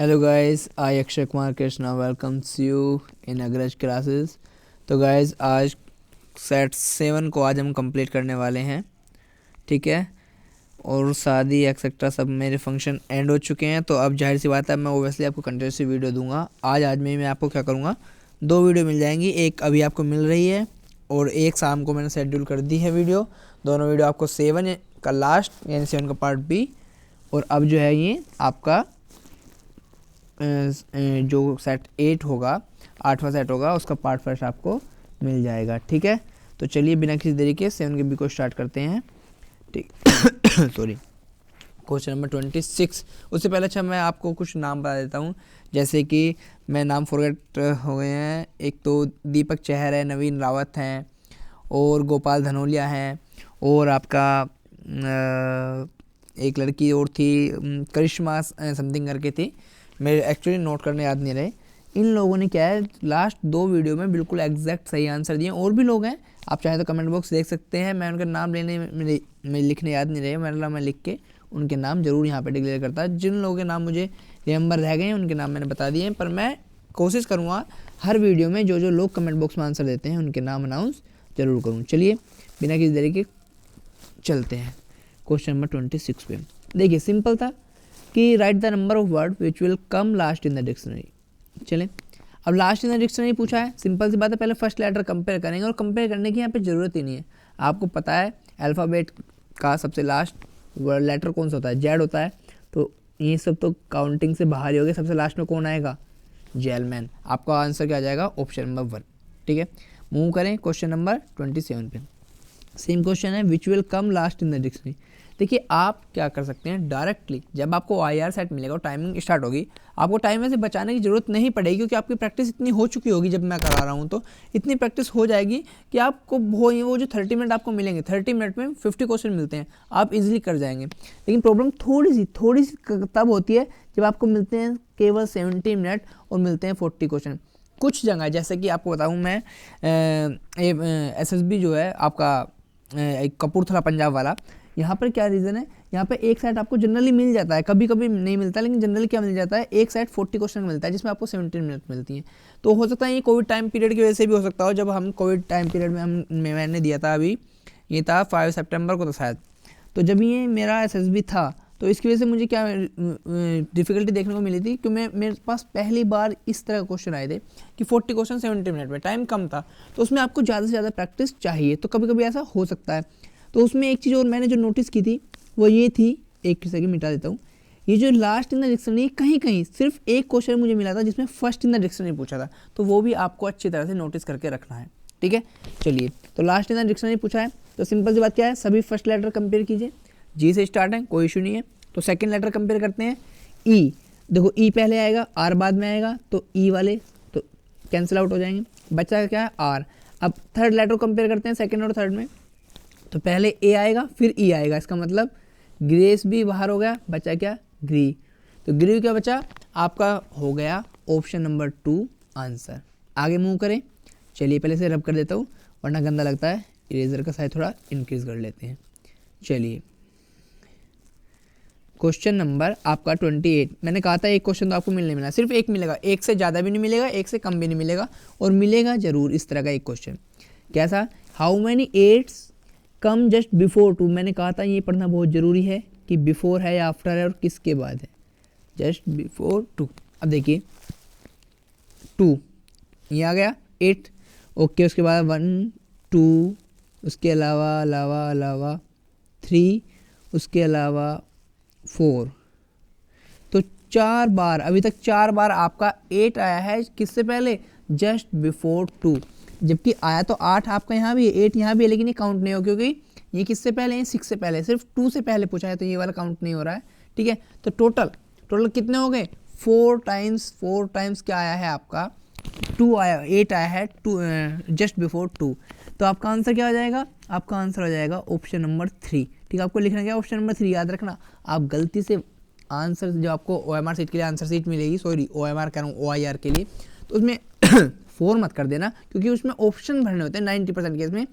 Hello guys, I Akshay Kumar Krishna welcomes you in अग्रज classes. तो guys आज सेट 7 को आज हम कंप्लीट करने वाले हैं, ठीक है। और शादी एक्सेट्रा सब मेरे फंक्शन एंड हो चुके हैं, तो अब जाहिर सी बात है मैं ओबियसली आपको कंटिन्यूसली वीडियो दूंगा। आज में मैं आपको क्या करूंगा, 2 वीडियो मिल जाएंगी, एक अभी आपको मिल रही है और एक शाम को मैंने शेड्यूल कर दी है वीडियो। दोनों वीडियो आपको 7 का लास्ट यानी 7 का पार्ट बी, और अब जो है ये आपका जो सेट 8 होगा, 8वां सेट होगा, उसका पार्ट फर्स्ट आपको मिल जाएगा, ठीक है। तो चलिए बिना किसी देरी के 7 के बी को स्टार्ट करते हैं, ठीक। Sorry, question number 26। उससे पहले अच्छा मैं आपको कुछ नाम बता देता हूँ, जैसे कि मैं नाम फॉरगेट हो गए हैं। एक तो दीपक चहर है, नवीन रावत हैं, और गोपाल धनोलिया हैं, और आपका एक लड़की और थी, करिश्मा समथिंग करके थी, मेरे एक्चुअली नोट करने याद नहीं रहे। इन लोगों ने क्या है, लास्ट 2 वीडियो में बिल्कुल एग्जैक्ट सही आंसर दिए। और भी लोग हैं, आप चाहे तो कमेंट बॉक्स देख सकते हैं। मैं उनका नाम लेने में लिखने याद नहीं रहे, मतलब मैं लिख के उनके नाम जरूर यहाँ पे डिक्लेयर करता। जिन लोगों के नाम मुझे रिमेंबर रह गए हैं उनके नाम मैंने बता दिए हैं, पर मैं कोशिश करूँगा हर वीडियो में जो जो लोग कमेंट बॉक्स में आंसर देते हैं उनके नाम अनाउंस जरूर करूँ। चलिए बिना किसी देरी के चलते हैं क्वेश्चन नंबर 26 पे। देखिए सिंपल था कि right the number of word which will come last in the dictionary. चलें, अब लास्ट इन द डिक्शनरी पूछा है, सिंपल सी बात है, पहले फर्स्ट लेटर कंपेयर करेंगे, और कंपेयर करने की यहाँ पे ज़रूरत ही नहीं है। आपको पता है अल्फ़ाबेट का सबसे लास्ट वर्ड लेटर कौन सा होता है, जेड होता है। तो ये सब तो काउंटिंग से बाहर ही हो गए, सबसे लास्ट में कौन आएगा, जेलमैन। आपका आंसर क्या आ जाएगा, ऑप्शन नंबर 1, ठीक है। मूव करें क्वेश्चन नंबर 27 पे। सेम क्वेश्चन है, विच will come last in the dictionary. देखिए आप क्या कर सकते हैं, डायरेक्टली जब आपको IR सेट मिलेगा और टाइमिंग स्टार्ट होगी, आपको टाइम से बचाने की ज़रूरत नहीं पड़ेगी, क्योंकि आपकी प्रैक्टिस इतनी हो चुकी होगी। जब मैं करा रहा हूँ तो इतनी प्रैक्टिस हो जाएगी कि आपको वो जो 30 मिनट आपको मिलेंगे, 30 मिनट में 50 क्वेश्चन मिलते हैं, आप इजीली कर जाएंगे। लेकिन प्रॉब्लम थोड़ी सी तब होती है जब आपको मिलते हैं केवल 70 मिनट और मिलते हैं 40 क्वेश्चन। कुछ जगह जैसे कि आपको बताऊँ मैं, SSB जो है आपका कपूरथला पंजाब वाला, यहाँ पर क्या रीज़न है, यहाँ पे एक सेट आपको जनरली मिल जाता है, कभी कभी नहीं मिलता, लेकिन जनरली क्या मिल जाता है, एक सेट 40 क्वेश्चन मिलता है, जिसमें आपको 17 मिनट मिलती हैं। तो हो सकता है ये कोविड टाइम पीरियड की वजह से भी हो सकता हो। जब हम कोविड टाइम पीरियड में मैंने दिया था, अभी ये था 5 सितंबर को था शायद, तो जब ये मेरा SSB था, तो इसकी वजह से मुझे क्या डिफ़िकल्टी देखने को मिली थी कि मेरे पास पहली बार इस तरह क्वेश्चन आए थे कि 40 क्वेश्चन 70 मिनट में, टाइम कम था, तो उसमें आपको ज़्यादा से ज़्यादा प्रैक्टिस चाहिए। तो कभी कभी ऐसा हो सकता है। तो उसमें एक चीज़ और मैंने जो नोटिस की थी वो ये थी, एक सेकंड मिटा देता हूँ, ये जो लास्ट इन द डिक्शनरी कहीं कहीं सिर्फ एक क्वेश्चन मुझे मिला था जिसमें फर्स्ट इन द डिक्शनरी पूछा था, तो वो भी आपको अच्छी तरह से नोटिस करके रखना है, ठीक है। चलिए, तो लास्ट इन द डिक्शनरी पूछा है, तो सिंपल सी बात क्या है, सभी फर्स्ट लेटर कंपेयर कीजिए, जी से स्टार्ट है, कोई इशू नहीं है। तो सेकेंड लेटर कंपेयर करते हैं, ई, देखो ई पहले आएगा, आर बाद में आएगा, तो ई वाले तो कैंसिल आउट हो जाएंगे, बचा क्या है, आर। अब थर्ड लेटर कंपेयर करते हैं, सेकेंड और थर्ड में, तो पहले ए आएगा फिर ई आएगा, इसका मतलब ग्रेस भी बाहर हो गया, बचा क्या, ग्री। तो ग्री क्या बचा, आपका हो गया ऑप्शन नंबर 2 आंसर। आगे मूव करें, चलिए पहले से रब कर देता हूँ वरना गंदा लगता है, इरेजर का साइज थोड़ा इंक्रीज कर लेते हैं। चलिए क्वेश्चन नंबर आपका 28। मैंने कहा था एक क्वेश्चन तो आपको मिलने मिला, सिर्फ एक मिलेगा, एक से ज़्यादा भी नहीं मिलेगा, एक से कम भी नहीं मिलेगा, और मिलेगा जरूर इस तरह का एक क्वेश्चन। कैसा, how many 8 come just before 2। मैंने कहा था ये पढ़ना बहुत ज़रूरी है कि बिफोर है या आफ्टर है और किसके बाद है, जस्ट बिफोर 2। अब देखिए 2 ये आ गया 8, ओके, उसके बाद 1 2, उसके अलावा 3, उसके अलावा 4, तो 4 बार, अभी तक 4 बार आपका 8 आया है, किससे पहले, जस्ट बिफोर 2। जबकि आया तो 8 आपका यहाँ भी है, 8 यहाँ भी है, लेकिन ये काउंट नहीं हो, क्योंकि ये किससे पहले है, 6 से पहले, सिर्फ 2 से पहले पूछा है, तो ये वाला काउंट नहीं हो रहा है, ठीक है। तो टोटल कितने हो गए, 4 टाइम्स क्या आया है आपका, 2 आया, 8 आया है, 2 जस्ट बिफोर 2। तो आपका आंसर क्या हो जाएगा, आपका आंसर हो जाएगा ऑप्शन नंबर 3, ठीक है। आपको लिखना क्या, ऑप्शन नंबर 3 याद रखना। आप गलती से आंसर, जो आपको OMR सीट के लिए आंसर सीट मिलेगी, सॉरी OMR कह रहा हूँ, OIR के लिए, तो उसमें 4 मत कर देना, क्योंकि उसमें ऑप्शन भरने होते हैं 90% केस में,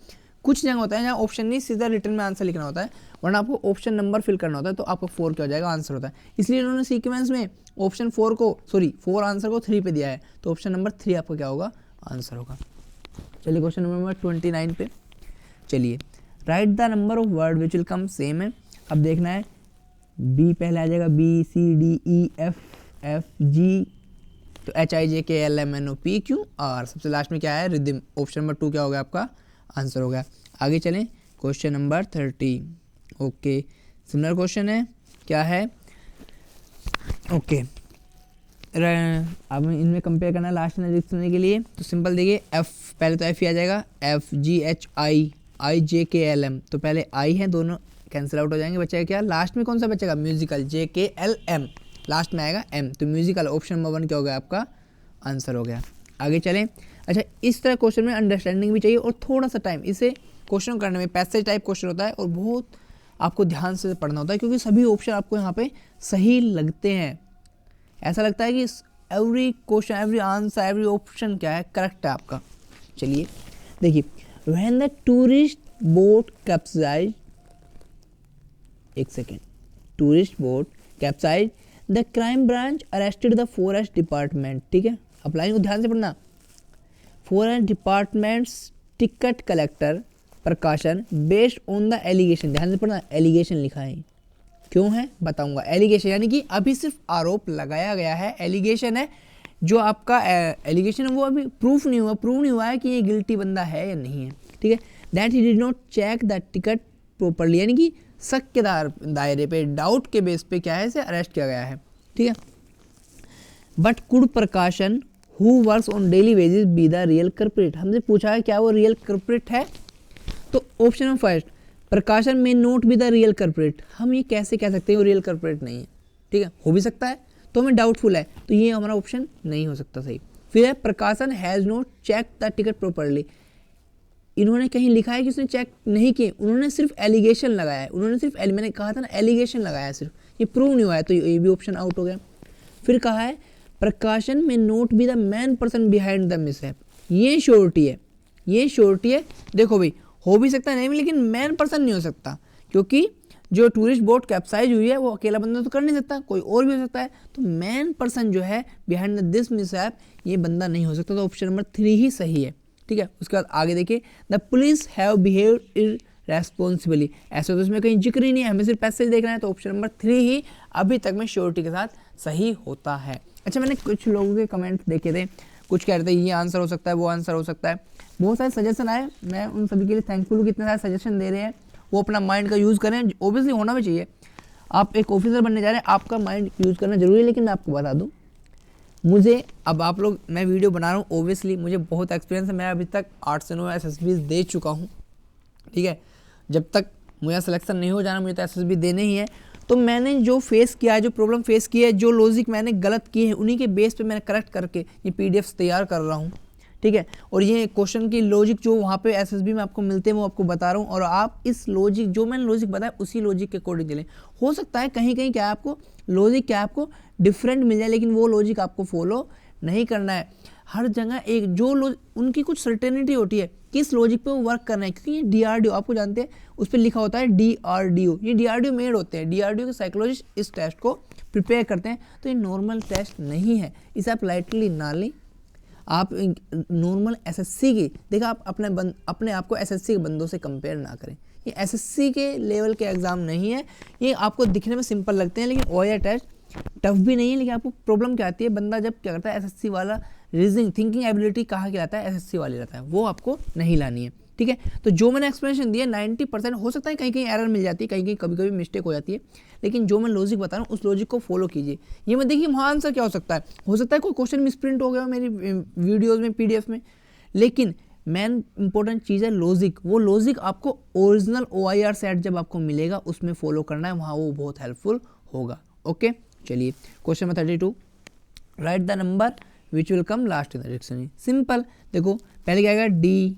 कुछ जगह होता है जहाँ ऑप्शन नहीं, सीधा रिटर्न में आंसर लिखना होता है, वरना आपको ऑप्शन नंबर फिल करना होता है, तो आपका 4 क्या हो जाएगा, आंसर होता है। इसलिए इन्होंने सीक्वेंस में ऑप्शन 4 आंसर को 3 पे दिया है, तो ऑप्शन नंबर 3 आपका क्या होगा, आंसर होगा। चलिए क्वेश्चन नंबर 29 पे चलिए, right the number of word which will come same है। अब देखना है बी पहले आ जाएगा, B C D E F G, तो H I J K L M N O P Q R, सबसे लास्ट में क्या है, रिदम। ऑप्शन नंबर 2 क्या हो गया आपका, आंसर हो गया। आगे चलें question number 30। Okay, similar question है, क्या है, ओके अब इनमें कंपेयर करना है लास्ट में के लिए, तो सिंपल देखिए, एफ पहले तो एफ ही आ जाएगा, F G H I I J K L M, तो पहले आई है, दोनों कैंसिल आउट हो जाएंगे, बचेगा क्या, लास्ट में कौन सा बचेगा, म्यूजिकल, जे के एल एम, लास्ट में आएगा एम, तो म्यूजिकल ऑप्शन नंबर 1 क्या हो गया आपका, आंसर हो गया। आगे चलें। अच्छा, इस तरह क्वेश्चन में अंडरस्टैंडिंग भी चाहिए और थोड़ा सा टाइम, इसे क्वेश्चन करने में पैसेज टाइप क्वेश्चन होता है और बहुत आपको ध्यान से पढ़ना होता है, क्योंकि सभी ऑप्शन आपको यहाँ पे सही लगते हैं। ऐसा लगता है कि every question, every answer, every option क्या है, करेक्ट है आपका। चलिए देखिए, when the tourist boat capsize, एक second, tourist boat capsize, the crime branch arrested the forest department. ठीक है, अब लाइन को ध्यान से पढ़ना, forest departments ticket collector Prakashan based on the allegation, ध्यान से पढ़ना, एलिगेशन लिखा है, क्यों है बताऊंगा। एलिगेशन यानी कि अभी सिर्फ आरोप लगाया गया है, एलिगेशन है, जो आपका एलिगेशन है वो अभी प्रूफ नहीं हुआ है कि ये गिल्टी बंदा है या नहीं है। ठीक है, that he did not check the ticket properly, यानी कि शक के दायरे पे, डाउट के बेस पे क्या है, इसे अरेस्ट किया गया है। ठीक है, बट कुड प्रकाशन who works on daily wages be the real culprit, हमसे पूछा है क्या वो रियल कल्प्रिट है, तो ऑप्शन नंबर फर्स्ट, प्रकाशन में note be the real culprit, हम ये कैसे कह सकते हैं वो रियल कल्प्रिट नहीं है। ठीक है, हो भी सकता है, तो हमें डाउटफुल है, तो ये हमारा ऑप्शन नहीं हो सकता सही। फिर है Prakashan has not check the ticket properly, इन्होंने कहीं लिखा है कि उसने चेक नहीं किए, उन्होंने सिर्फ एलिगेशन लगाया है, मैंने कहा था ना एलिगेशन लगाया है सिर्फ, ये प्रूव नहीं हुआ है, तो ये भी ऑप्शन आउट हो गया। फिर कहा है प्रकाशन में note be the man person behind the mishap, ये श्योरिटी है, देखो भाई हो भी सकता है नहीं, लेकिन मैन पर्सन नहीं हो सकता, क्योंकि जो टूरिस्ट बोट कैप्साइज हुई है वो अकेला बंदा तो कर नहीं सकता, कोई और भी हो सकता है, तो मैन पर्सन जो है बिहाइंड दिस मिसहैप, ये बंदा नहीं हो सकता, तो ऑप्शन नंबर 3 ही सही है। ठीक है, उसके बाद आगे देखिए, द पुलिस हैव बिहेव्ड इररेस्पॉन्सिबली, ऐसा तो इसमें कहीं जिक्र ही नहीं है, हमें सिर्फ पैसेज देखना है, तो ऑप्शन नंबर 3 ही अभी तक में श्योरिटी के साथ सही होता है। अच्छा, मैंने कुछ लोगों के कमेंट देखे थे, कुछ कह रहे थे ये आंसर हो सकता है, वो आंसर हो सकता है, बहुत सारे सजेशन आए, मैं उन सभी के लिए थैंकफुल हूँ, कितने सारे सजेशन दे रहे हैं, वो अपना माइंड का यूज़ करें, ओबियसली होना भी चाहिए, आप एक ऑफिसर बनने जा रहे हैं, आपका माइंड यूज़ करना जरूरी है। लेकिन मैं आपको बता दूँ, मुझे अब आप लोग, मैं वीडियो बना रहा हूँ, ओबियसली मुझे बहुत एक्सपीरियंस है, मैं अभी तक 8 से 9 SSBs दे चुका हूँ। ठीक है, जब तक मुझे सिलेक्शन नहीं हो जाना, मुझे तो SSB देने ही है, तो मैंने जो फेस किया है, जो प्रॉब्लम फेस की है, जो लॉजिक मैंने गलत किए हैं, उन्हीं के बेस पे मैंने करेक्ट करके ये PDFs तैयार कर रहा हूँ। ठीक है, और ये क्वेश्चन की लॉजिक जो वहाँ पे SSB में आपको मिलते हैं वो आपको बता रहा हूँ, और आप इस लॉजिक, जो मैंने लॉजिक बताया उसी लॉजिक के अकॉर्डिंग चलें। हो सकता है कहीं कहीं क्या आपको लॉजिक क्या आपको डिफरेंट मिल जाए, लेकिन वो लॉजिक आपको फॉलो नहीं करना है। हर जगह एक जो उनकी कुछ सर्टेनिटी होती है किस लॉजिक पे वो वर्क करना है, क्योंकि ये DRDO आपको जानते हैं, उस पर लिखा होता है DRDO, ये DRDO मेड होते हैं, DRDO के साइकोलॉजिस्ट इस टेस्ट को प्रिपेयर करते हैं, तो ये नॉर्मल टेस्ट नहीं है, इसे आप लाइटली ना लें। आप नॉर्मल SSC की देखा, आप अपने आप को SSC के बंदों से कंपेयर ना करें, ये SSC के लेवल के एग्ज़ाम नहीं है, ये आपको दिखने में सिंपल लगते हैं, लेकिन OER टेस्ट टफ भी नहीं है। लेकिन आपको प्रॉब्लम क्या आती है, बंदा जब क्या करता है, SSC वाला रीजनिंग थिंकिंग एबिलिटी कहाँ की रहता है, SSC वाली रहता है, वो आपको नहीं लानी है। ठीक है, तो जो मैंने एक्सप्लेनेशन दिया 90% हो सकता है कहीं कहीं एरर मिल जाती है, कहीं कहीं कभी कभी मिस्टेक हो जाती है, लेकिन जो मैं लॉजिक बता रहा हूँ उस लॉजिक को फॉलो कीजिए। ये मत देखिए वहाँ आंसर क्या हो सकता है कोई क्वेश्चन मिसप्रिंट हो गया हो मेरी वीडियोज़ में, PDF में, लेकिन मेन इंपॉर्टेंट चीज़ है लॉजिक। वो लॉजिक आपको ओरिजिनल OIR सेट जब आपको मिलेगा उसमें फॉलो करना है, वहाँ वो बहुत हेल्पफुल होगा। ओके, चलिए question number 32, right the number which will come last in the dictionary. Simple, देखो पहले क्या आएगा,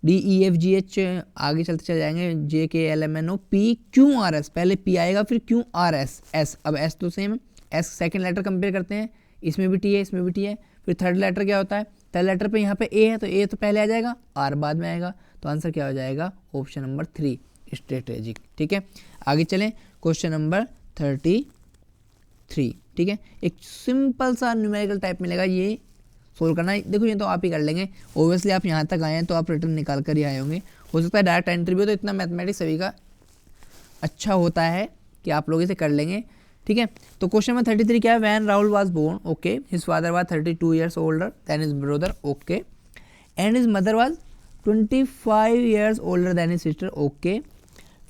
DEFGH, आगे चलते चले जाएंगे JKLMNO PQRS, पहले P आएगा फिर QRS S, अब S तो सेम है, S सेकेंड लेटर कंपेयर करते हैं, इसमें भी टी है, इसमें भी टी है। फिर थर्ड लेटर क्या होता है, थर्ड लेटर पे यहाँ पे ए है तो ए तो पहले आ जाएगा, आर बाद में आएगा, तो आंसर क्या हो जाएगा ऑप्शन नंबर 3 स्ट्रेटेजिक। ठीक है, आगे चलें क्वेश्चन नंबर 33। ठीक है, एक सिंपल सा न्यूमेरिकल टाइप मिलेगा, ये सोल्व करना है। देखो ये तो आप ही कर लेंगे, ओबियसली आप यहाँ तक आए हैं तो आप रिटर्न निकाल कर ही आए होंगे। हो सकता है डायरेक्ट एंट्री भी हो, तो इतना मैथमेटिक्स सभी का अच्छा होता है कि आप लोग इसे कर लेंगे। ठीक है, तो क्वेश्चन नंबर 33 क्या है, when Rahul was born, okay, his father was 32 years older than his brother, okay, and his mother was 25 years older than his sister, okay.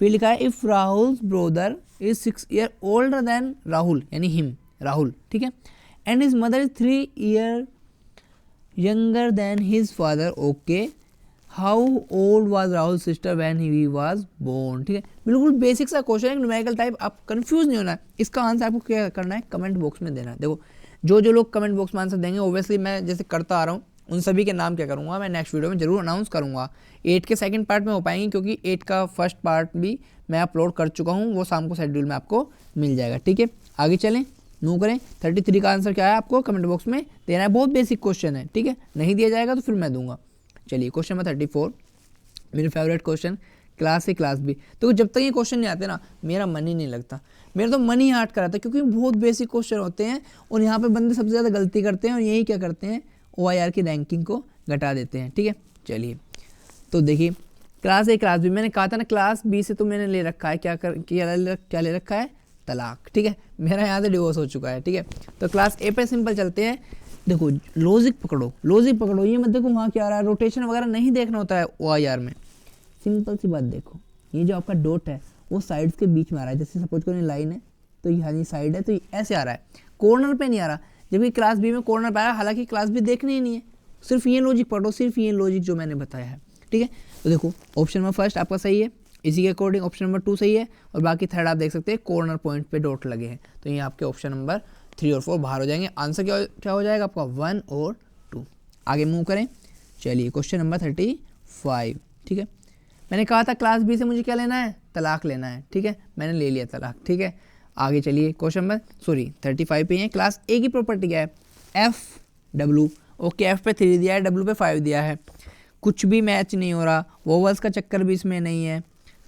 फिर लिखा है if Rahul brother is 6 year older than Rahul, यानी him Rahul, ठीक है, and his mother is 3 year younger than his father, okay, how old was Rahul sister when he was born. ठीक है, बिल्कुल basic सा क्वेश्चन है, न्यूमेरिकल टाइप, आप कंफ्यूज नहीं होना है। इसका आंसर आपको क्या करना है, कमेंट बॉक्स में देना है। देखो जो जो लोग कमेंट बॉक्स में आंसर देंगे, ओब्वियसली मैं जैसे करता आ रहा हूँ उन सभी के नाम क्या करूँगा, मैं नेक्स्ट वीडियो में जरूर अनाउंस करूँगा। 8 के सेकंड पार्ट में हो पाएंगे, क्योंकि 8 का फर्स्ट पार्ट भी मैं अपलोड कर चुका हूँ, वो शाम को शेड्यूल में आपको मिल जाएगा। ठीक है, आगे चलें, मूव करें। 33 का आंसर क्या है आपको कमेंट बॉक्स में देना है, बहुत बेसिक क्वेश्चन है। ठीक है, नहीं दिया जाएगा तो फिर मैं दूंगा। चलिए क्वेश्चन नंबर 34, मेरे favourite question, class A class B. तो जब तक ये क्वेश्चन नहीं आते ना, मेरा मन ही नहीं लगता, मेरा तो मन ही हट कर आता है, क्योंकि बहुत बेसिक क्वेश्चन होते हैं और यहाँ पे बंदे सबसे ज़्यादा गलती करते हैं, और यही क्या करते हैं, OIR की रैंकिंग को घटा देते हैं। ठीक है, चलिए तो देखिए क्लास ए क्लास बी, मैंने कहा था ना क्लास बी से तो मैंने ले रखा है क्या ले रखा है, तलाक। ठीक है, मेरा यहाँ से डिवोर्स हो चुका है। ठीक है, तो क्लास ए पे सिंपल चलते हैं। देखो लॉजिक पकड़ो, लॉजिक पकड़ो, ये मत देखो वहाँ क्या आ रहा है, रोटेशन वगैरह नहीं देखना होता है OIR में। सिंपल सी बात देखो, ये जो आपका डॉट है वो साइड्स के बीच में आ रहा है, जैसे सपोज करो लाइन है तो यहाँ ये साइड है तो ये ऐसे आ रहा है, कॉर्नर पे नहीं आ रहा, जबकि क्लास बी में कॉर्नर पे आ रहा है। हालांकि क्लास बी देखनी ही नहीं है, सिर्फ ये लॉजिक पढ़ो, सिर्फ ये लॉजिक जो मैंने बताया है। ठीक है, तो देखो ऑप्शन नंबर फर्स्ट आपका सही है, इसी के अकॉर्डिंग ऑप्शन नंबर 2 सही है, और बाकी थर्ड आप देख सकते हैं कॉर्नर पॉइंट पे डॉट लगे हैं, तो ये आपके ऑप्शन नंबर 3 और 4 बाहर हो जाएंगे। आंसर क्या हो जाएगा आपका 1 और 2। आगे मूव करें, चलिए क्वेश्चन नंबर 35। ठीक है, मैंने कहा था क्लास बी से मुझे क्या लेना है, तलाक लेना है। ठीक है, मैंने ले लिया तलाक। ठीक है, आगे चलिए क्वेश्चन नंबर 35 पे है, क्लास ए की प्रॉपर्टी क्या है, FW, ओके, F पे 3 दिया है, W पे 5 दिया है, कुछ भी मैच नहीं हो रहा, वोवल्स का चक्कर भी इसमें नहीं है,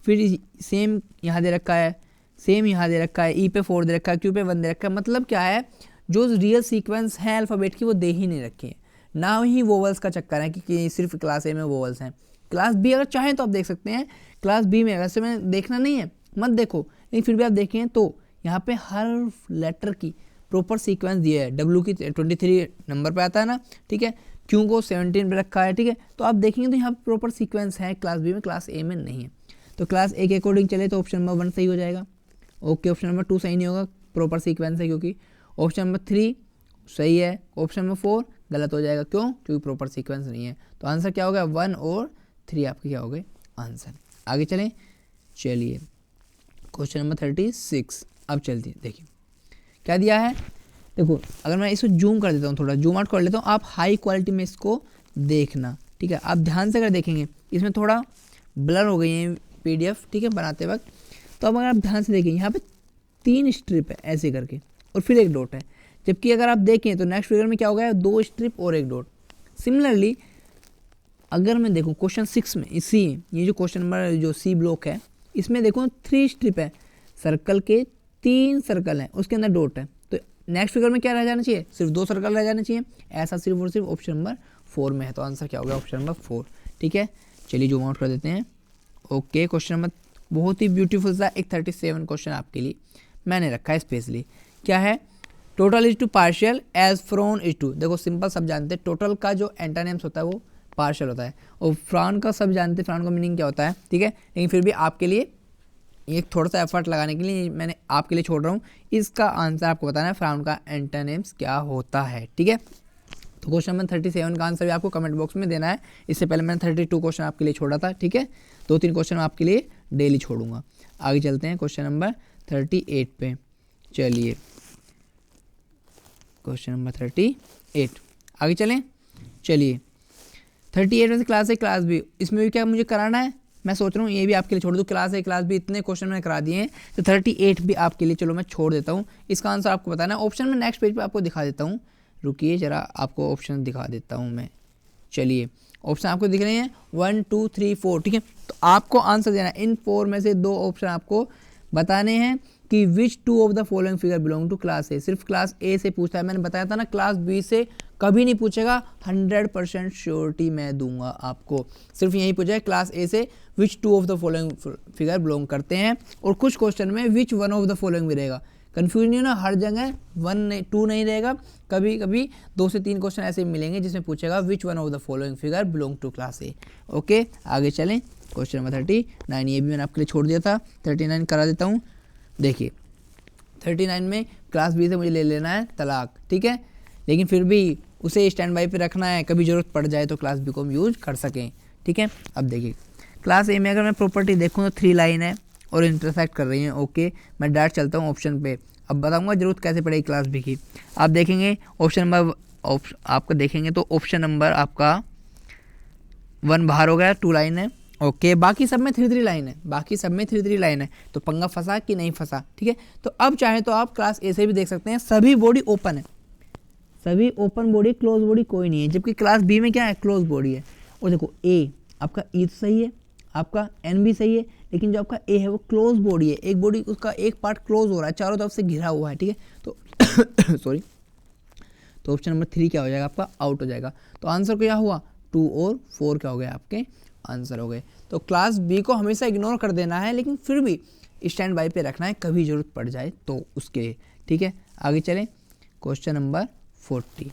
फिर सेम यहाँ दे रखा है, सेम यहाँ दे रखा है, E पे 4 दे रखा है, Q पे 1 दे रखा है। मतलब क्या है, जो रियल सीक्वेंस है अल्फ़ाबेट की वो दे ही नहीं रखी है, ना ही वोवल्स का चक्कर है कि सिर्फ क्लास ए में वोवल्स हैं। क्लास बी अगर चाहें तो आप देख सकते हैं, क्लास बी में वैसे में देखना नहीं है, मत देखो, लेकिन फिर भी आप देखें तो यहाँ पे हर लेटर की प्रॉपर सीक्वेंस दिया है। W की 23 नंबर पे आता है ना, ठीक है, Q को 17 पे रखा है। ठीक है, तो आप देखेंगे तो यहाँ पे प्रॉपर सीक्वेंस है क्लास बी में, क्लास ए में नहीं है। तो क्लास ए के अकॉर्डिंग चले तो ऑप्शन नंबर 1 सही हो जाएगा। ओके, ऑप्शन नंबर 2 सही नहीं होगा, प्रॉपर सीक्वेंस है क्योंकि। ऑप्शन नंबर 3 सही है, ऑप्शन नंबर 4 गलत हो जाएगा, क्यों, क्योंकि प्रॉपर सीक्वेंस नहीं है। तो आंसर क्या होगा, 1 और 3 आपके क्या हो गए आंसर। आगे चलें, चलिए क्वेश्चन नंबर 36। अब चलती है, देखिए क्या दिया है। देखो अगर मैं इसको जूम कर देता हूँ, थोड़ा जूम आउट कर लेता हूँ, आप हाई क्वालिटी में इसको देखना। ठीक है, आप ध्यान से अगर देखेंगे, इसमें थोड़ा ब्लर हो गई है PDF, ठीक है, बनाते वक्त। तो अब अगर आप ध्यान से देखेंगे, यहाँ पे 3 स्ट्रिप है ऐसे करके, और फिर एक डॉट है, जबकि अगर आप देखें तो नेक्स्ट फिगर में क्या हो गया, 2 स्ट्रिप और एक डॉट। सिमिलरली अगर मैं देखूँ क्वेश्चन 6 में, इसी ये जो क्वेश्चन नंबर जो C ब्लॉक है, इसमें देखो 3 स्ट्रिप है, सर्कल के 3 सर्कल हैं, उसके अंदर डॉट है। तो नेक्स्ट फिगर में क्या रह जाना चाहिए, सिर्फ 2 सर्कल रह जाने चाहिए। ऐसा सिर्फ और सिर्फ ऑप्शन नंबर 4 में है, तो आंसर क्या होगा, ऑप्शन नंबर 4। ठीक है, चलिए जूम आउट कर देते हैं। ओके, क्वेश्चन नंबर बहुत ही ब्यूटीफुल सा एक 37 क्वेश्चन आपके लिए मैंने रखा है स्पेशली। क्या है, total is to partial as frown is to. देखो सिंपल सब जानते हैं, टोटल का जो एंटानिम्स होता है वो पार्शियल होता है, और फ्रॉन का सब जानते हैं, फ्रॉन का मीनिंग क्या होता है। ठीक है, लेकिन फिर भी आपके लिए एक थोड़ा सा एफर्ट लगाने के लिए मैंने आपके लिए छोड़ रहा हूँ, इसका आंसर आपको बताना है फ्रॉन का एंटानिम्स क्या होता है। ठीक है, तो क्वेश्चन नंबर 37 का आंसर भी आपको कमेंट बॉक्स में देना है। इससे पहले मैंने 32 क्वेश्चन आपके लिए छोड़ा था। ठीक है, 2-3 क्वेश्चन आपके लिए डेली छोड़ूंगा। आगे चलते हैं क्वेश्चन नंबर 38 पे। चलिए क्वेश्चन नंबर 38 आगे चलें। चलिए 38 में से क्लास ए क्लास बी, इसमें भी क्या मुझे कराना है, मैं सोच रहा हूँ ये भी आपके लिए छोड़ दूँ। क्लास ए क्लास बी इतने क्वेश्चन मैंने करा दिए हैं, तो 38 भी आपके लिए चलो मैं छोड़ देता हूँ। इसका आंसर आपको बताना है। ऑप्शन में नेक्स्ट पेज पे आपको दिखा देता हूँ, रुकिए ज़रा आपको ऑप्शन दिखा देता हूँ मैं। चलिए ऑप्शन आपको दिख रहे हैं 1 2 3 4, ठीक है। तो आपको आंसर देना है, इन 4 में से 2 ऑप्शन आपको बताने हैं कि which 2 of the following figure belong to class A. सिर्फ क्लास ए से पूछता है, मैंने बताया था ना क्लास बी से कभी नहीं पूछेगा, 100% श्योरिटी मैं दूंगा आपको। सिर्फ यही पूछा है क्लास ए से विच 2 of the following figure belong करते हैं, और कुछ क्वेश्चन में विच 1 ऑफ द फॉलोइंग भी रहेगा। कंफ्यूज नहीं होना, हर जगह 2 नहीं रहेगा, कभी कभी 2 से 3 क्वेश्चन ऐसे मिलेंगे जिसमें पूछेगा which 1 of the following figure belong to class A. Okay आगे चलें, क्वेश्चन नंबर 39, ये भी मैंने आपके लिए छोड़ दिया था, 39 करा देता हूँ। देखिए 39 में क्लास बी से मुझे ले लेना है तलाक, ठीक है, लेकिन फिर भी उसे स्टैंड बाई पे रखना है, कभी ज़रूरत पड़ जाए तो क्लास बी को हम यूज कर सकें, ठीक है। अब देखिए क्लास ए में अगर मैं प्रॉपर्टी देखूँ तो 3 लाइन है और इंटरसेक्ट कर रही हैं। ओके मैं डायरेक्ट चलता हूँ ऑप्शन पे, अब बताऊँगा ज़रूरत कैसे पड़ेगी क्लास बी की। आप देखेंगे ऑप्शन नंबर आपको देखेंगे तो ऑप्शन नंबर आपका 1 बाहर हो गया, 2 लाइन है। ओके बाकी सब में 3 लाइन है, बाकी सब में 3 लाइन है, तो पंगा फंसा कि नहीं फंसा, ठीक है। तो अब चाहे तो आप क्लास ए से भी देख सकते हैं, सभी बॉडी ओपन है, सभी ओपन बॉडी, क्लोज बॉडी कोई नहीं है, जबकि क्लास बी में क्या है, क्लोज बॉडी है। और देखो ए आपका ई तो सही है, आपका एन भी सही है, लेकिन जो आपका ए है वो क्लोज बॉडी है, एक बॉडी उसका एक पार्ट क्लोज हो रहा है, चारों तरफ से घिरा हुआ है, ठीक है। तो सॉरी, तो ऑप्शन नंबर 3 क्या हो जाएगा आपका, आउट हो जाएगा। तो आंसर क्या हुआ, 2 और 4 क्या हो गए आपके आंसर हो गए। तो क्लास बी को हमेशा इग्नोर कर देना है, लेकिन फिर भी स्टैंड बाई पे रखना है, कभी ज़रूरत पड़ जाए तो उसके लिए, ठीक है। आगे चलें, क्वेश्चन नंबर 40।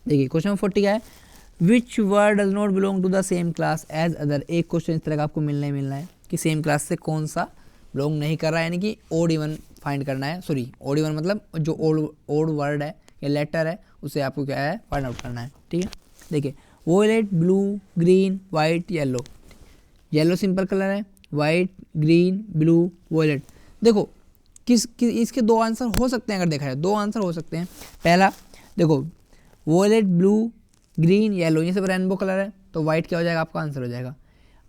देखिए क्वेश्चन नंबर 40 क्या है, which word does not belong to the same class as other. एक क्वेश्चन इस तरह का आपको मिलना ही मिलना है कि सेम क्लास से कौन सा बिलोंग नहीं कर रहा है, यानी कि ओड इवन फाइंड करना है। सॉरी ओड इवन मतलब जो ओड वर्ड है या लेटर है उसे आपको क्या है फाइंड आउट करना है, ठीक है। देखिए violet, blue, green, white, yellow. Yellow simple colour है, वाइट, ग्रीन, ब्लू, वोलेट। देखो इसके 2 आंसर हो सकते हैं, अगर देखा जाए 2 आंसर हो सकते हैं। पहला देखो वोलेट, ब्लू, ग्रीन, येलो, ये सब रेनबो कलर है, तो वाइट क्या हो जाएगा आपका आंसर हो जाएगा।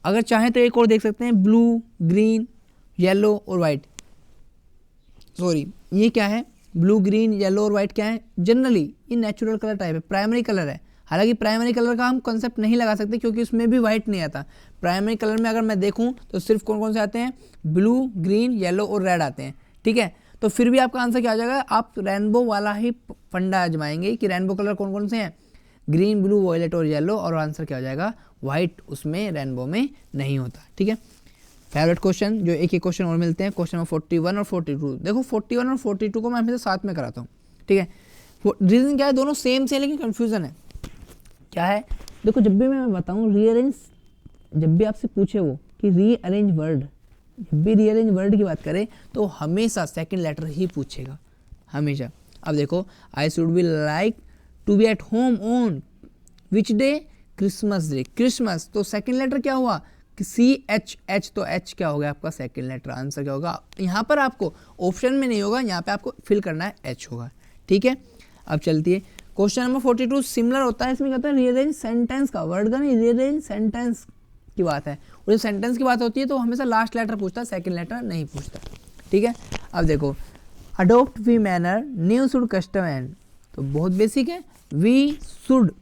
अगर चाहें तो एक और देख सकते हैं, ब्लू, ग्रीन, येलो और वाइट। सॉरी ये क्या है, ब्लू, ग्रीन, येलो और वाइट क्या है, जनरली ये नेचुरल कलर टाइप है, प्राइमरी कलर है। हालांकि प्राइमरी कलर का हम कंसेप्ट नहीं लगा सकते क्योंकि उसमें भी वाइट नहीं आता। प्राइमरी कलर में अगर मैं देखूं तो सिर्फ कौन कौन से आते हैं, ब्लू, ग्रीन, येलो और रेड आते हैं, ठीक है। तो फिर भी आपका आंसर क्या आ जाएगा, आप रेनबो वाला ही फंडा आजमाएंगे कि रेनबो कलर कौन कौन से हैं, ग्रीन, ब्लू, वॉयलेट और येलो, और आंसर क्या हो जाएगा वाइट, उसमें रेनबो में नहीं होता, ठीक है। फेवरेट क्वेश्चन जो एक क्वेश्चन और मिलते हैं, क्वेश्चन नंबर 41 और 42। देखो 41 और 42 को मैं हमेशा साथ में कराता हूँ, ठीक है। रीजन क्या है, दोनों सेम से लेकिन कन्फ्यूजन है क्या है। देखो जब भी मैं बताऊँ रीअरेंज, जब भी आपसे पूछे वो कि रीअरेंज वर्ड, जब भी रीअरेंज वर्ड की बात करें तो हमेशा सेकंड लेटर ही पूछेगा, हमेशा। अब देखो I should be like to be at home on which day, Christmas day, Christmas, तो सेकंड लेटर क्या हुआ, CH, तो H क्या हो गया आपका सेकंड लेटर, आंसर क्या होगा। यहाँ पर आपको ऑप्शन में नहीं होगा, यहाँ पे आपको फिल करना है H होगा, ठीक है। अब चलती है क्वेश्चन नंबर 42, सिमिलर होता है, इसमें कहता है रीअरेंज सेंटेंस का, वर्ड का नहीं, रीअरेंज सेंटेंस की बात है। और जब सेंटेंस की बात होती है तो हमेशा लास्ट लेटर पूछता है, सेकंड लेटर नहीं पूछता, ठीक है। अब देखो adopt we manner, new should custom and, तो बहुत बेसिक है, we should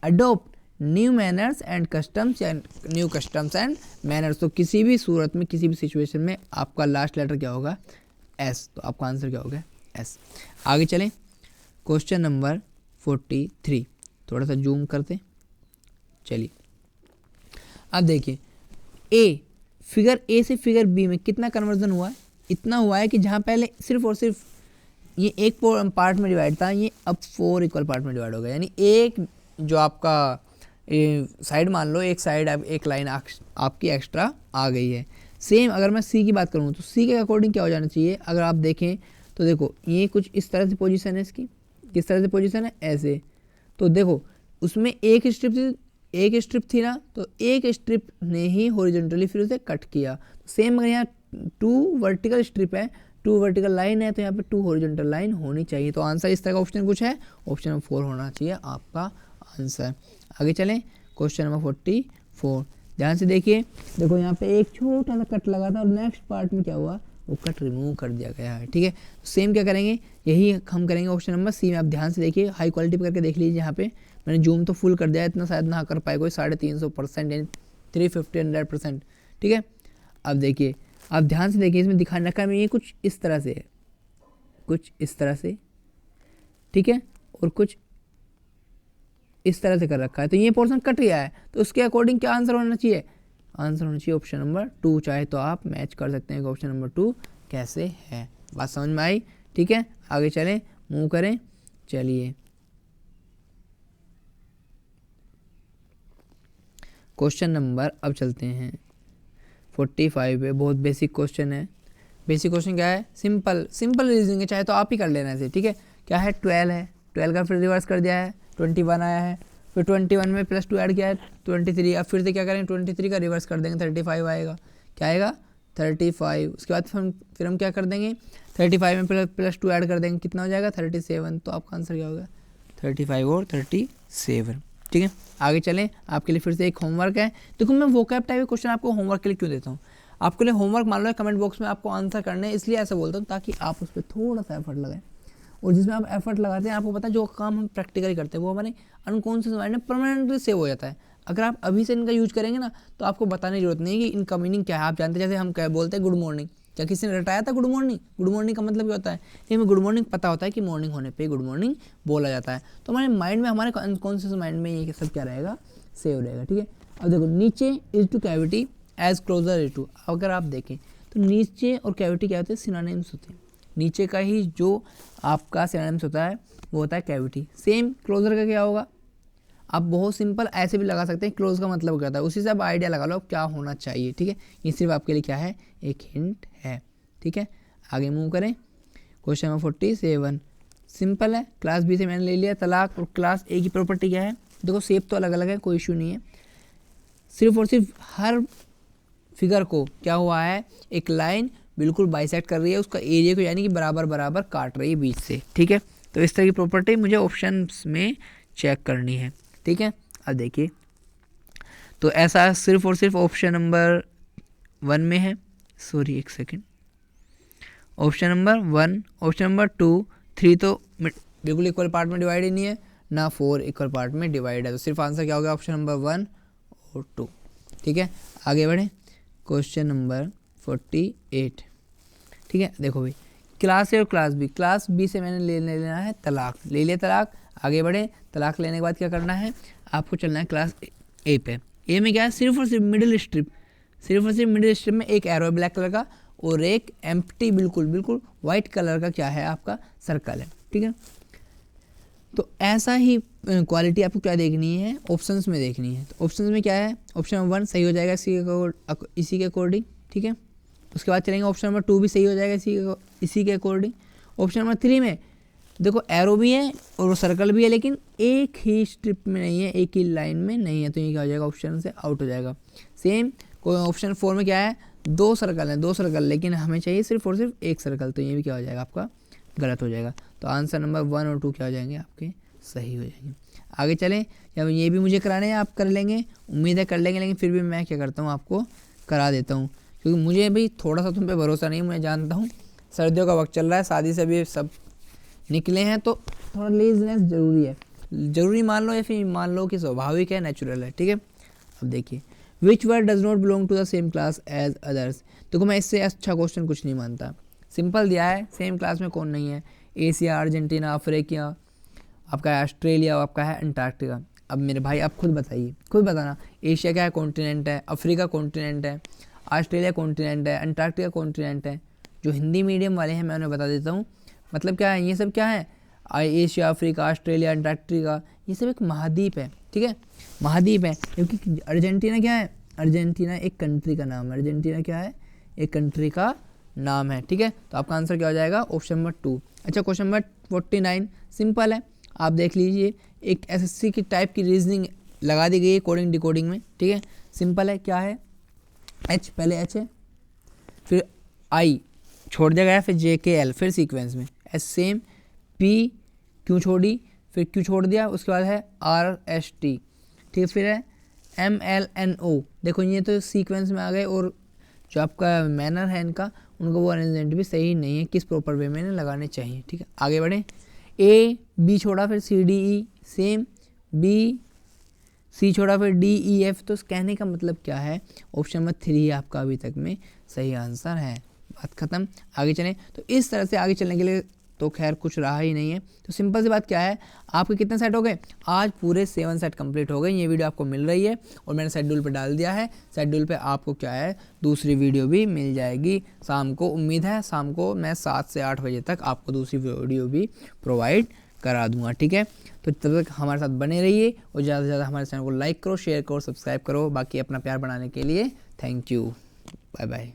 adopt new manners and customs and new customs and manners. तो किसी भी सूरत में किसी भी सिचुएशन में आपका लास्ट लेटर क्या होगा, एस, तो आपका आंसर क्या होगा एस। आगे चलें, क्वेश्चन नंबर 43, थोड़ा सा जूम करते, चलिए। अब देखिए ए, फिगर ए से फिगर बी में कितना कन्वर्जन हुआ है, इतना हुआ है कि जहाँ पहले सिर्फ और सिर्फ ये एक पार्ट में डिवाइड था, ये अब 4 इक्वल पार्ट में डिवाइड हो गया, यानी एक जो आपका साइड मान लो, एक साइड अब एक लाइन आपकी एक्स्ट्रा आ गई है। सेम अगर मैं सी की बात करूँ तो सी के अकॉर्डिंग क्या हो जाना चाहिए, अगर आप देखें तो देखो ये कुछ इस तरह से पोजीशन है इसकी, किस तरह से पोजीशन है ऐसे, तो देखो उसमें एक स्ट्रिप थी ना, तो एक स्ट्रिप ने ही हॉरिजॉन्टली फिर उसे कट किया। सेम अगर यहाँ 2 वर्टिकल स्ट्रिप है, 2 वर्टिकल लाइन है, तो यहाँ पे 2 हॉरिजॉन्टल लाइन होनी चाहिए। तो आंसर इस तरह का ऑप्शन कुछ है, ऑप्शन नंबर 4 होना चाहिए आपका आंसर। आगे चलें, क्वेश्चन नंबर 44, ध्यान से देखिए। देखो यहाँ पे एक छोटा सा कट लगा था और नेक्स्ट पार्ट में क्या हुआ, वो कट रिमूव कर दिया गया है, ठीक है। सेम क्या करेंगे, यही हम करेंगे ऑप्शन नंबर सी में। आप ध्यान से देखिए, हाई क्वालिटी पे करके देख लीजिए। यहाँ पे मैंने जूम तो फुल कर दिया है, इतना शायद ना कर पाए कोई, 350% यानी 350 ठीक है। अब देखिए, आप ध्यान से देखिए, इसमें दिखाने रखा है ये कुछ इस तरह से है, कुछ इस तरह से, ठीक है, और कुछ इस तरह से कर रखा है। तो ये पोर्शन कट गया है, तो उसके अकॉर्डिंग क्या आंसर होना चाहिए, आंसर होना चाहिए ऑप्शन नंबर 2। चाहे तो आप मैच कर सकते हैं कि ऑप्शन नंबर 2 कैसे है। बात समझ में आई, ठीक है। आगे चलें, मूव करें, चलिए क्वेश्चन नंबर अब चलते हैं 45 पे। बहुत बेसिक क्वेश्चन है। बेसिक क्वेश्चन क्या है, सिंपल रीजनिंग है, चाहे तो आप ही कर लेना इसे, ठीक है। क्या है, 12 है, 12 का फिर रिवर्स कर दिया है, 21 आया है, फिर 21 में +2 ऐड किया है 23। अब फिर से क्या करेंगे, 23 का रिवर्स कर देंगे, 35 आएगा। क्या आएगा, 35। उसके बाद फिर हम क्या कर देंगे, 35 में +2 ऐड कर देंगे, कितना हो जाएगा 37। तो आपका आंसर क्या होगा, 35 और 37, ठीक है। आगे चलें, आपके लिए फिर से एक होमवर्क है। देखो मैं वोकैब टाइप के क्वेश्चन आपको होमवर्क के लिए क्यों देता हूँ, आपके लिए होमवर्क मान लो कमेंट बॉक्स में आपको आंसर करने हैं, इसलिए ऐसा बोलता हूँ ताकि आप उस पर थोड़ा सा एफर्ट लगाएं। और जिसमें आप एफर्ट लगाते हैं, आपको पता है जो काम हम प्रैक्टिकली करते हैं वो हमारे अनकॉन्शियस माइंड में परमानेंटली सेव हो जाता है। अगर आप अभी से इनका यूज करेंगे ना, तो आपको बताने की जरूरत नहीं है कि इनका मीनिंग क्या है। आप जानते हैं, जैसे हम क्या बोलते हैं गुड मॉर्निंग, क्या किसी ने रटाया था गुड मॉर्निंग, गुड मॉर्निंग का मतलब क्या होता है, ये हमें गुड मॉर्निंग पता होता है कि मॉर्निंग होने पे गुड मॉर्निंग बोला जाता है। तो हमारे माइंड में, हमारे अनकॉन्शियस माइंड में ये सब क्या रहेगा, सेव रहेगा, ठीक है। अब देखो, नीचे is to cavity as closure is to, अगर आप देखें तो नीचे और कैविटी क्या होते हैं, सिनोनिम्स होते हैं। नीचे का ही जो आपका सिनोनिम्स होता है वो होता है कैविटी। सेम क्लोजर का क्या होगा, आप बहुत सिंपल ऐसे भी लगा सकते हैं, क्लोज का मतलब क्या होता है, उसी से आप आइडिया लगा लो क्या होना चाहिए, ठीक है। ये सिर्फ आपके लिए क्या है, एक हिंट है, ठीक है। आगे मूव करें, क्वेश्चन नंबर 47 सिंपल है। क्लास बी से मैंने ले लिया तलाक, और क्लास ए की प्रॉपर्टी क्या है, देखो शेप तो अलग अलग है, कोई इशू नहीं है। सिर्फ और सिर्फ हर फिगर को क्या हुआ है, एक लाइन बिल्कुल बाइसेक्ट कर रही है उसका एरिया को, यानी कि बराबर बराबर काट रही है बीच से, ठीक है। तो इस तरह की प्रॉपर्टी मुझे ऑप्शंस में चेक करनी है, ठीक है। अब देखिए, तो ऐसा सिर्फ और सिर्फ ऑप्शन नंबर 1 में है, सॉरी एक second, option number 1, option number 2, 3 तो बिल्कुल इक्वल पार्ट में डिवाइड ही नहीं है ना, 4 इक्वल पार्ट में डिवाइड है। तो सिर्फ आंसर क्या होगा, ऑप्शन नंबर 1 और 2, ठीक है। आगे बढ़े, क्वेश्चन नंबर 48, ठीक है। देखो भाई, क्लास ए और क्लास बी, क्लास बी से मैंने लेना है तलाक, ले लिया तलाक। आगे बढ़े, तलाक लेने के बाद क्या करना है, आपको चलना है क्लास ए पे। ए में क्या है, सिर्फ और सिर्फ मिडिल स्ट्रिप, सिर्फ और सिर्फ मिडिल स्ट्रिप में एक एरो है ब्लैक कलर का, और एक एम्प्टी बिल्कुल वाइट कलर का क्या है, आपका सर्कल है, ठीक है। तो ऐसा ही क्वालिटी आपको क्या देखनी है, ऑप्शंस में देखनी है। तो ऑप्शंस में क्या है, ऑप्शन नंबर 1 सही हो जाएगा इसी के अकॉर्डिंग, ठीक है। उसके बाद चलेंगे, ऑप्शन नंबर 2 भी सही हो जाएगा इसी के अकॉर्डिंग। ऑप्शन नंबर 3 में देखो एरो भी है और वो सर्कल भी है, लेकिन एक ही स्ट्रिप में नहीं है, एक ही लाइन में नहीं है, तो ये क्या हो जाएगा, ऑप्शन से आउट हो जाएगा। सेम ऑप्शन 4 में क्या है, 2 सर्कल है, 2 सर्कल, लेकिन हमें चाहिए सिर्फ और सिर्फ एक सर्कल, तो ये भी क्या हो जाएगा, आपका गलत हो जाएगा। तो आंसर नंबर 1 और 2 क्या हो जाएंगे, आपके सही हो जाएंगे। आगे चलें, या ये भी मुझे कराने हैं, आप कर लेंगे, उम्मीद है कर लेंगे, लेकिन फिर भी मैं क्या करता हूँ, आपको करा देता हूँ, क्योंकि मुझे भी थोड़ा सा तुम पे भरोसा नहीं, मैं जानता हूँ सर्दियों का वक्त चल रहा है, शादी से भी सब निकले हैं, तो थोड़ा लेजीनेस ज़रूरी है, ज़रूरी मान लो या फिर मान लो कि स्वाभाविक है, नेचुरल है, ठीक है। अब देखिए, which word does not belong to the same class as others. देखो मैं इससे अच्छा क्वेश्चन कुछ नहीं मानता, सिंपल दिया है, सेम क्लास में कौन नहीं है, एशिया, अर्जेंटीना, अफ्रीका, आपका है ऑस्ट्रेलिया, आपका है अंटार्कटिका। अब मेरे भाई आप खुद बताइए, खुद बताना, एशिया क्या है, कॉन्टिनेंट है, अफ्रीका कॉन्टिनेंट है, ऑस्ट्रेलिया कॉन्टिनेंट है, अंटार्कटिका कॉन्टिनेंट है। जो हिंदी मीडियम वाले हैं मैं उन्हें बता देता हूँ, मतलब क्या है, ये सब क्या है, एशिया, अफ्रीका, ऑस्ट्रेलिया, अंटार्कटिका, ये सब एक महाद्वीप है, ठीक है, महाद्वीप है। क्योंकि अर्जेंटीना क्या है, अर्जेंटीना एक कंट्री का नाम है, अर्जेंटीना क्या है, एक कंट्री का नाम है, ठीक है। तो आपका आंसर क्या हो जाएगा, ऑप्शन नंबर 2। अच्छा, क्वेश्चन नंबर 49 सिंपल है, आप देख लीजिए, एक एसएससी की टाइप की रीजनिंग लगा दी गई है कोडिंग डिकोडिंग में, ठीक है। सिंपल है, क्या है, एच पहले एच है, फिर आई छोड़ दिया गया, फिर जे के एल, फिर सीक्वेंस में एस सेम, पी क्यू छोड़ी, फिर क्यू छोड़ दिया, उसके बाद है आर एस टी, ठीक है, फिर है एम एल एन ओ। देखो ये तो सीक्वेंस में आ गए और जो आपका मैनर है इनका, उनका वो अरेंजमेंट भी सही नहीं है, किस प्रॉपर वे में इन्हें लगाने चाहिए। ठीक है, आगे बढ़ें। ए बी छोड़ा फिर C D E, same B C छोड़ा फिर डी ई एफ। तो कहने का मतलब क्या है, ऑप्शन नंबर 3 आपका अभी तक में सही आंसर है। बात खत्म, आगे चलें। तो इस तरह से आगे चलने के लिए तो खैर कुछ रहा ही नहीं है। तो सिंपल सी बात क्या है, आपके कितने सेट हो गए, आज पूरे 7 सेट कंप्लीट हो गए। ये वीडियो आपको मिल रही है और मैंने शेड्यूल पे डाल दिया है। शेड्यूल पे आपको क्या है, दूसरी वीडियो भी मिल जाएगी शाम को। उम्मीद है शाम को मैं 7 से 8 बजे तक आपको दूसरी वीडियो भी प्रोवाइड करा दूंगा। ठीक है, तो तब तक हमारे साथ बने रहिए और ज़्यादा से ज़्यादा हमारे चैनल को लाइक करो, शेयर करो, सब्सक्राइब करो। बाकी अपना प्यार बनाने के लिए थैंक यू, बाय बाय।